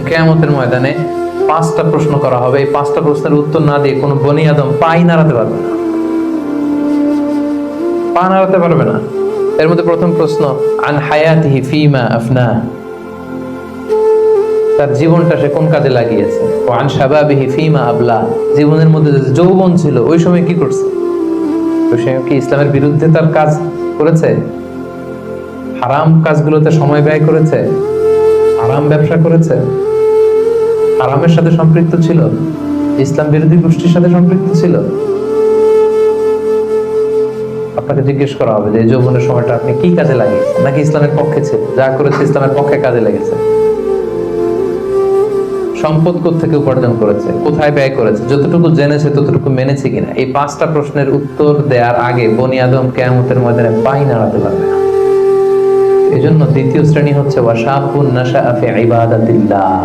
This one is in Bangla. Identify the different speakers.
Speaker 1: কিয়ামতের ময়দানে 5টা প্রশ্ন করা হবে। এই 5টা প্রশ্নের উত্তর না দিয়ে কোনো বনি আদম পাই নাড়াতে পারবে না, পা নাড়াতে পারবে না। এর মধ্যে প্রথম প্রশ্ন, আন হায়াতিহি ফিমা আফনা, তার জীবনটা সে কোন কাজে লাগিয়েছে। ও আন শাবাবিহি ফিমা আবলা, জীবনের মধ্যে যে যৌবন ছিল ওই সময় কি করছে। তো সে কি ইসলামের বিরুদ্ধে তার কাজ করেছে? হারাম কাজগুলোতে সময় ব্যয় করেছে? হারাম ব্যবসা করেছে? হারামের সাথে সম্পৃক্ত ছিল? ইসলাম বিরোধী গোষ্ঠীর সাথে সম্পৃক্ত ছিল? আপনাকে জিজ্ঞেস করা হবে যে এই যৌবনের সময়টা আপনি কি কাজে লাগিয়েছেন, নাকি ইসলামের পক্ষে ছিল, যা করেছে ইসলামের পক্ষে কাজে লেগেছে। সম্পদ কোত্থেকে উপার্জন করেছে, কোথায় ব্যয় করেছে, যতটুকু জেনেছে ততটুকু মেনেছে কিনা। এই 5টা প্রশ্নের উত্তর দেওয়ার আগে বনি আদম কিয়ামতের ময়দানে পাই নাড়াতে পারবে না। এই জন্য দ্বিতীয় শ্রেণী হচ্ছে ওয়াশাবুন নাশাআ ফি ইবাদাতিল্লাহ।